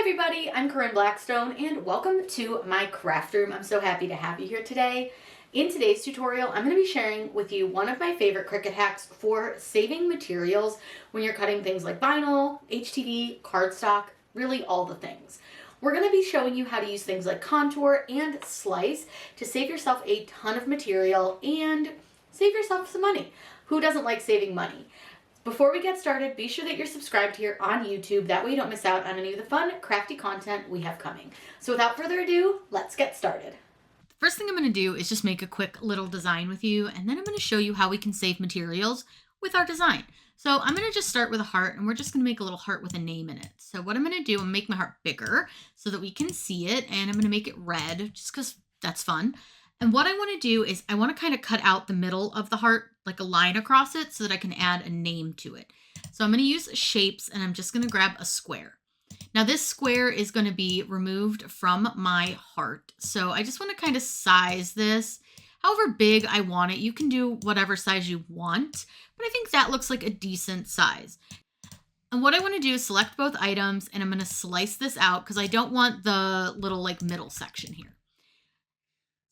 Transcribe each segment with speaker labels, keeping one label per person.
Speaker 1: Everybody, I'm Corinne Blackstone and welcome to my craft room. I'm so happy to have you here today. In today's tutorial, I'm going to be sharing with you one of my favorite Cricut hacks for saving materials when you're cutting things like vinyl, HTV, cardstock, really all the things. We're going to be showing you how to use things like contour and slice to save yourself a ton of material and save yourself some money. Who doesn't like saving money? Before we get started, be sure that you're subscribed here on YouTube. That way you don't miss out on any of the fun, crafty content we have coming. So without further ado, let's get started.
Speaker 2: First thing I'm going to do is just make a quick little design with you, and then I'm going to show you how we can save materials with our design. So I'm going to just start with a heart, and we're just going to make a little heart with a name in it. So what I'm going to do, I'm going to make my heart bigger so that we can see it, and I'm going to make it red just because that's fun. And what I want to do is I want to kind of cut out the middle of the heart, like a line across it, so that I can add a name to it. So I'm going to use shapes, and I'm just going to grab a square. Now this square is going to be removed from my heart. So I just want to kind of size this however big I want it. You can do whatever size you want, but I think that looks like a decent size. And what I want to do is select both items, and I'm going to slice this out because I don't want the little like middle section here.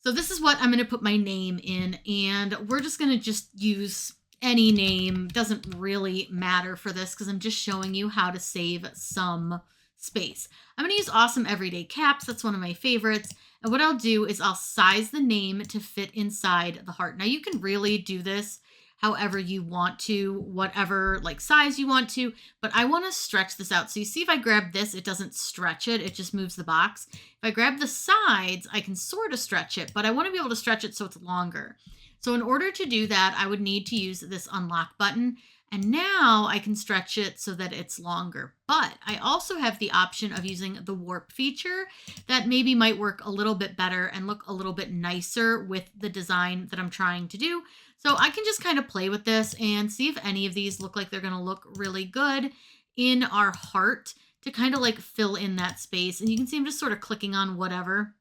Speaker 2: So this is what I'm going to put my name in, and we're just going to just use any name. Doesn't really matter for this because I'm just showing you how to save some space. I'm going to use Awesome Everyday Caps. That's one of my favorites. And what I'll do is I'll size the name to fit inside the heart. Now you can really do this however you want to, whatever like size you want to, but I want to stretch this out. So you see if I grab this, it doesn't stretch it, it just moves the box. If I grab the sides, I can sort of stretch it, but I want to be able to stretch it so it's longer. So in order to do that, I would need to use this unlock button. And now I can stretch it so that it's longer. But I also have the option of using the warp feature that maybe might work a little bit better and look a little bit nicer with the design that I'm trying to do. So I can just kind of play with this and see if any of these look like they're going to look really good in our heart to kind of like fill in that space. And you can see I'm just sort of clicking on whatever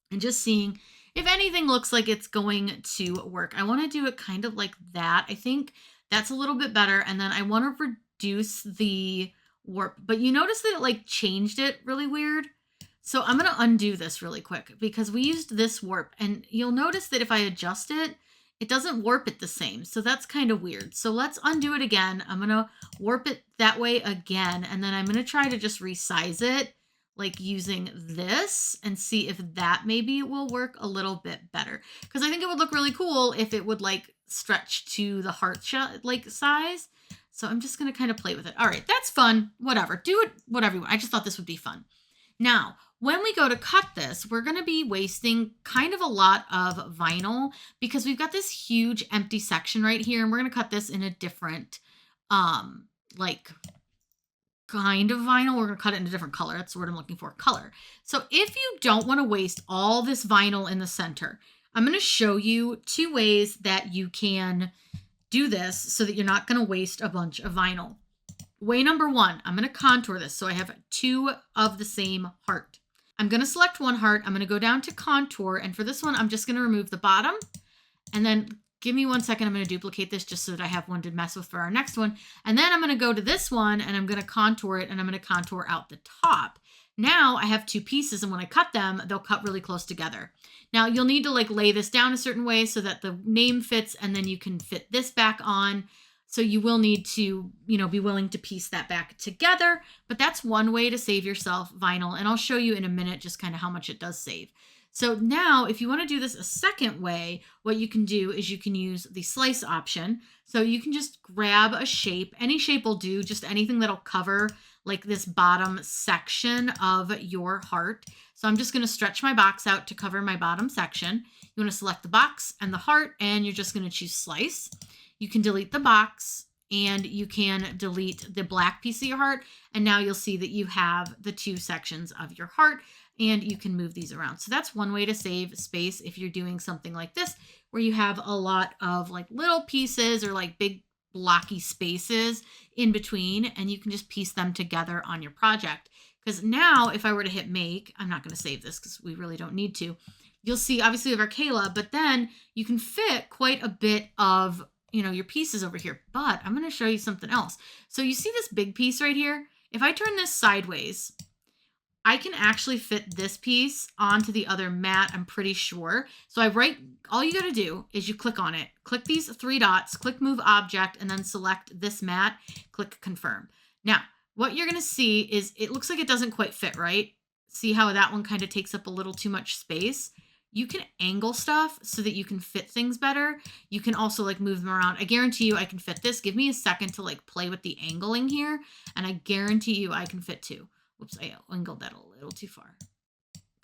Speaker 2: and just seeing if anything looks like it's going to work. I want to do it kind of like that. I think that's a little bit better. And then I want to reduce the warp, but you notice that it like changed it really weird. So I'm going to undo this really quick because we used this warp, and you'll notice that if I adjust it, it doesn't warp it the same. So that's kind of weird. So let's undo it again. I'm going to warp it that way again. And then I'm going to try to just resize it like using this and see if that maybe will work a little bit better. Because I think it would look really cool if it would like stretch to the heart like size. So I'm just going to kind of play with it. All right, that's fun. Whatever. Do it whatever you want. I just thought this would be fun. Now, when we go to cut this, we're going to be wasting kind of a lot of vinyl because we've got this huge empty section right here, and we're going to cut this in a different like kind of vinyl. We're going to cut it in a different color. That's the word I'm looking for, color. So if you don't want to waste all this vinyl in the center, I'm going to show you two ways that you can do this so that you're not going to waste a bunch of vinyl. Way number one, I'm going to contour this. So I have two of the same heart. I'm going to select one heart. I'm going to go down to contour. And for this one, I'm just going to remove the bottom. And then give me 1 second. I'm going to duplicate this just so that I have one to mess with for our next one. And then I'm going to go to this one and I'm going to contour it, and I'm going to contour out the top. Now I have two pieces, and when I cut them, they'll cut really close together. Now you'll need to like lay this down a certain way so that the name fits, and then you can fit this back on. So you will need to, be willing to piece that back together, but that's one way to save yourself vinyl. And I'll show you in a minute just kind of how much it does save. So now if you want to do this a second way, what you can do is you can use the slice option. So you can just grab a shape. Any shape will do, just anything that'll cover like this bottom section of your heart. So I'm just going to stretch my box out to cover my bottom section. You want to select the box and the heart, and you're just going to choose slice. You can delete the box, and you can delete the black piece of your heart. And now you'll see that you have the two sections of your heart, and you can move these around. So that's one way to save space if you're doing something like this, where you have a lot of like little pieces or like big blocky spaces in between, and you can just piece them together on your project. Because now if I were to hit make, I'm not going to save this because we really don't need to. You'll see obviously we have our Kayla, but then you can fit quite a bit of your pieces over here. But I'm going to show you something else. So you see this big piece right here? If I turn this sideways, I can actually fit this piece onto the other mat, I'm pretty sure. So all you gotta do is you click on it, click these three dots, click move object, and then select this mat, click confirm. Now, what you're gonna see is it looks like it doesn't quite fit, right? See how that one kind of takes up a little too much space? You can angle stuff so that you can fit things better. You can also like move them around. I guarantee you I can fit this. Give me a second to like play with the angling here, and I guarantee you I can fit two. Whoops, I angled that a little too far.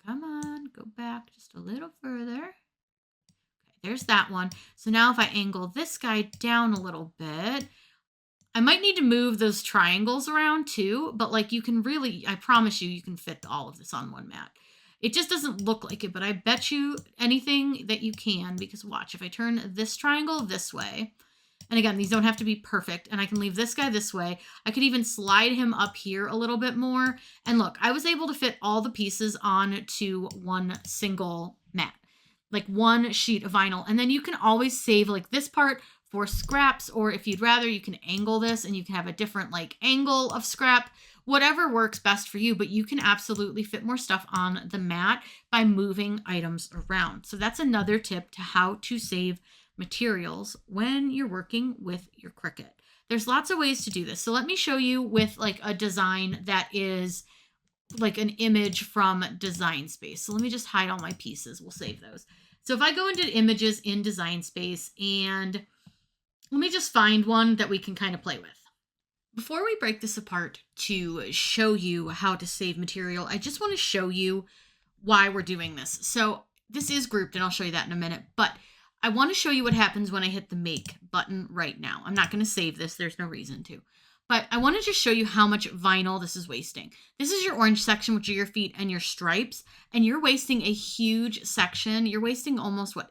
Speaker 2: Come on, go back just a little further. Okay, there's that one. So now if I angle this guy down a little bit, I might need to move those triangles around too, but like you can really, I promise you can fit all of this on one mat. It just doesn't look like it, but I bet you anything that you can, because watch, if I turn this triangle this way, and again, these don't have to be perfect, and I can leave this guy this way. I could even slide him up here a little bit more. And look, I was able to fit all the pieces onto one single mat, like one sheet of vinyl. And then you can always save like this part for scraps, or if you'd rather, you can angle this and you can have a different like angle of scrap, whatever works best for you, but you can absolutely fit more stuff on the mat by moving items around. So that's another tip to how to save materials when you're working with your Cricut. There's lots of ways to do this. So let me show you with like a design that is like an image from Design Space. So let me just hide all my pieces. We'll save those. So if I go into images in Design Space, and let me just find one that we can kind of play with. Before we break this apart to show you how to save material, I just want to show you why we're doing this. So this is grouped, and I'll show you that in a minute, but I want to show you what happens when I hit the make button right now. I'm not going to save this. There's no reason to. But I want to just show you how much vinyl this is wasting. This is your orange section, which are your feet and your stripes, and you're wasting a huge section. You're wasting almost, what,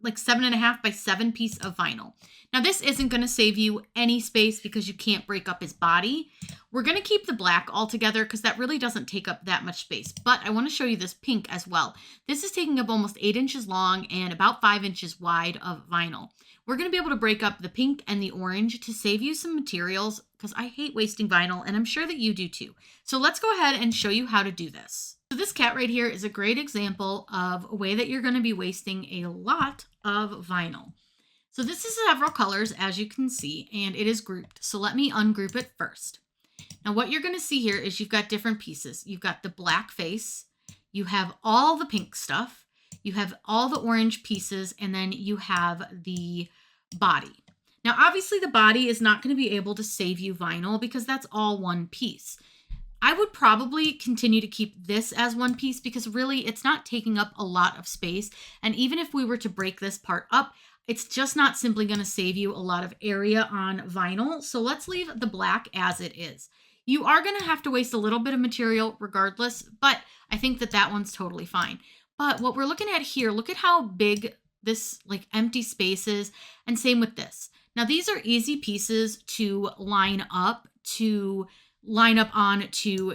Speaker 2: 7.5 by 7 piece of vinyl. Now, this isn't going to save you any space because you can't break up his body. We're going to keep the black all together because that really doesn't take up that much space. But I want to show you this pink as well. This is taking up almost 8 inches long and about 5 inches wide of vinyl. We're going to be able to break up the pink and the orange to save you some materials because I hate wasting vinyl, and I'm sure that you do too. So let's go ahead and show you how to do this. So this cat right here is a great example of a way that you're going to be wasting a lot of vinyl. So this is several colors, as you can see, and it is grouped. So let me ungroup it first. Now what you're going to see here is you've got different pieces. You've got the black face, you have all the pink stuff, you have all the orange pieces, and then you have the body. Now obviously the body is not going to be able to save you vinyl because that's all one piece. I would probably continue to keep this as one piece because really it's not taking up a lot of space. And even if we were to break this part up, it's just not simply going to save you a lot of area on vinyl. So let's leave the black as it is. You are going to have to waste a little bit of material regardless, but I think that that one's totally fine. But what we're looking at here, look at how big this like empty space is, and same with this. Now these are easy pieces to line up onto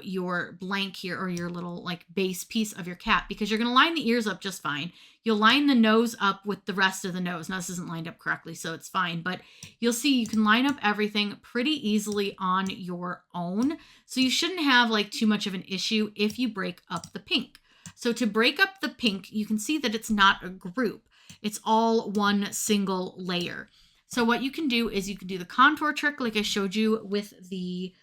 Speaker 2: your blank here, or your little like base piece of your cat, because you're going to line the ears up just fine. You'll line the nose up with the rest of the nose. Now this isn't lined up correctly, so it's fine, but you'll see you can line up everything pretty easily on your own. So you shouldn't have like too much of an issue if you break up the pink. So to break up the pink, you can see that it's not a group. It's all one single layer. So what you can do is you can do the contour trick like I showed you with the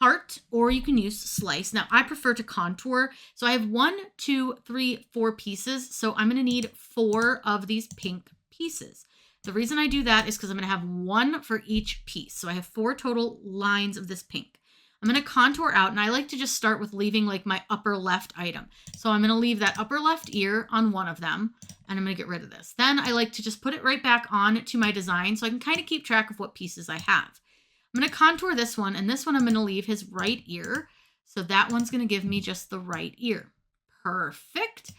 Speaker 2: heart, or you can use slice. Now I prefer to contour. So I have 1, 2, 3, 4 pieces. So I'm going to need 4 of these pink pieces. The reason I do that is because I'm going to have 1 for each piece. So I have 4 total lines of this pink. I'm going to contour out, and I like to just start with leaving like my upper left item. So I'm going to leave that upper left ear on one of them, and I'm going to get rid of this. Then I like to just put it right back on to my design so I can kind of keep track of what pieces I have. I'm going to contour this one, and this one I'm going to leave his right ear. So that one's going to give me just the right ear. Perfect.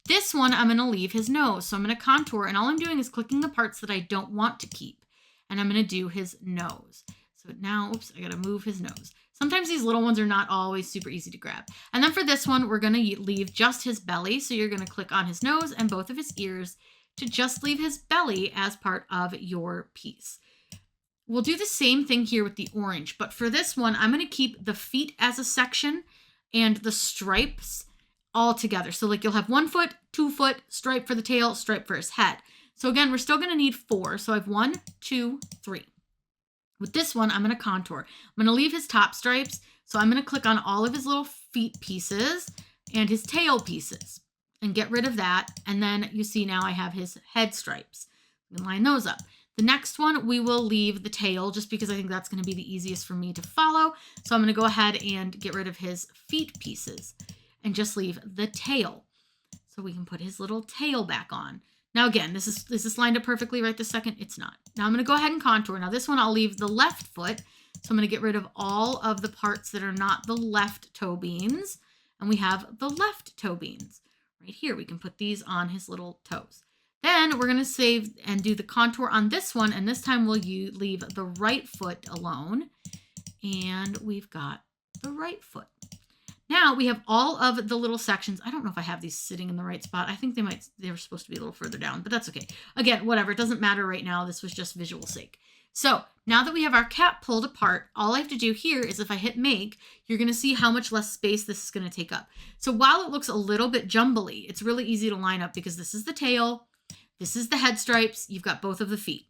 Speaker 2: This one I'm going to leave his nose. So I'm going to contour, and all I'm doing is clicking the parts that I don't want to keep. And I'm going to do his nose. So now, oops, I got to move his nose. Sometimes these little ones are not always super easy to grab. And then for this one, we're going to leave just his belly. So you're going to click on his nose and both of his ears to just leave his belly as part of your piece. We'll do the same thing here with the orange, but for this one, I'm going to keep the feet as a section and the stripes all together. So like you'll have 1 foot, 2 foot, stripe for the tail, stripe for his head. So again, we're still gonna need 4. So I have 1, 2, 3. With this one, I'm gonna contour. I'm gonna leave his top stripes. So I'm gonna click on all of his little feet pieces and his tail pieces and get rid of that. And then you see now I have his head stripes. I'm gonna line those up. The next one, we will leave the tail just because I think that's gonna be the easiest for me to follow. So I'm gonna go ahead and get rid of his feet pieces and just leave the tail. So we can put his little tail back on. Now again, is this lined up perfectly right this second? It's not. Now I'm gonna go ahead and contour. Now this one, I'll leave the left foot. So I'm gonna get rid of all of the parts that are not the left toe beans. And we have the left toe beans. Right here, we can put these on his little toes. Then we're gonna save and do the contour on this one. And this time we'll leave the right foot alone. And we've got the right foot. Now we have all of the little sections. I don't know if I have these sitting in the right spot. I think they're supposed to be a little further down, but that's okay. Again, whatever, it doesn't matter right now. This was just visual sake. So now that we have our cap pulled apart, all I have to do here is if I hit make, you're gonna see how much less space this is gonna take up. So while it looks a little bit jumbly, it's really easy to line up because this is the tail, this is the head stripes, you've got both of the feet.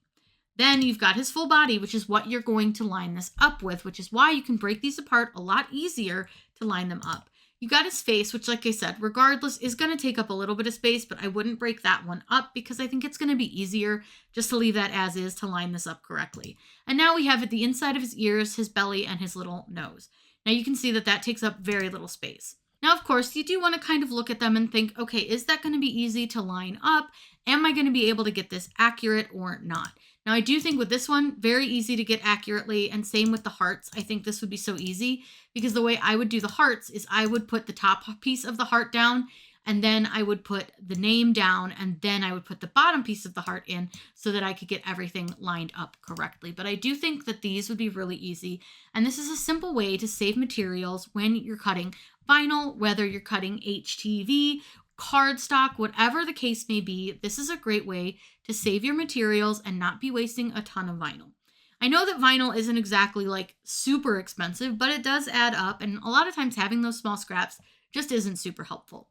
Speaker 2: Then you've got his full body, which is what you're going to line this up with, which is why you can break these apart a lot easier to line them up. You got his face, which like I said, regardless is going to take up a little bit of space, but I wouldn't break that one up because I think it's going to be easier just to leave that as is to line this up correctly. And now we have it the inside of his ears, his belly, and his little nose. Now you can see that that takes up very little space. Now, of course, you do want to kind of look at them and think, okay, is that going to be easy to line up? Am I going to be able to get this accurate or not? Now, I do think with this one, very easy to get accurately, and same with the hearts. I think this would be so easy because the way I would do the hearts is I would put the top piece of the heart down, and then I would put the name down, and then I would put the bottom piece of the heart in so that I could get everything lined up correctly. But I do think that these would be really easy, and this is a simple way to save materials when you're cutting vinyl, whether you're cutting HTV, cardstock, whatever the case may be. This is a great way to save your materials and not be wasting a ton of vinyl. I know that vinyl isn't exactly like super expensive, but it does add up, and a lot of times having those small scraps just isn't super helpful.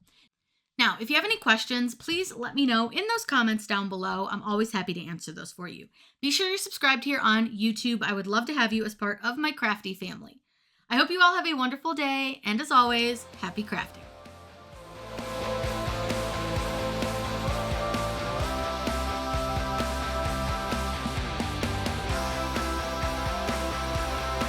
Speaker 2: Now, if you have any questions, please let me know in those comments down below. I'm always happy to answer those for you. Be sure you're subscribed here on YouTube. I would love to have you as part of my crafty family. I hope you all have a wonderful day, and as always, happy crafting.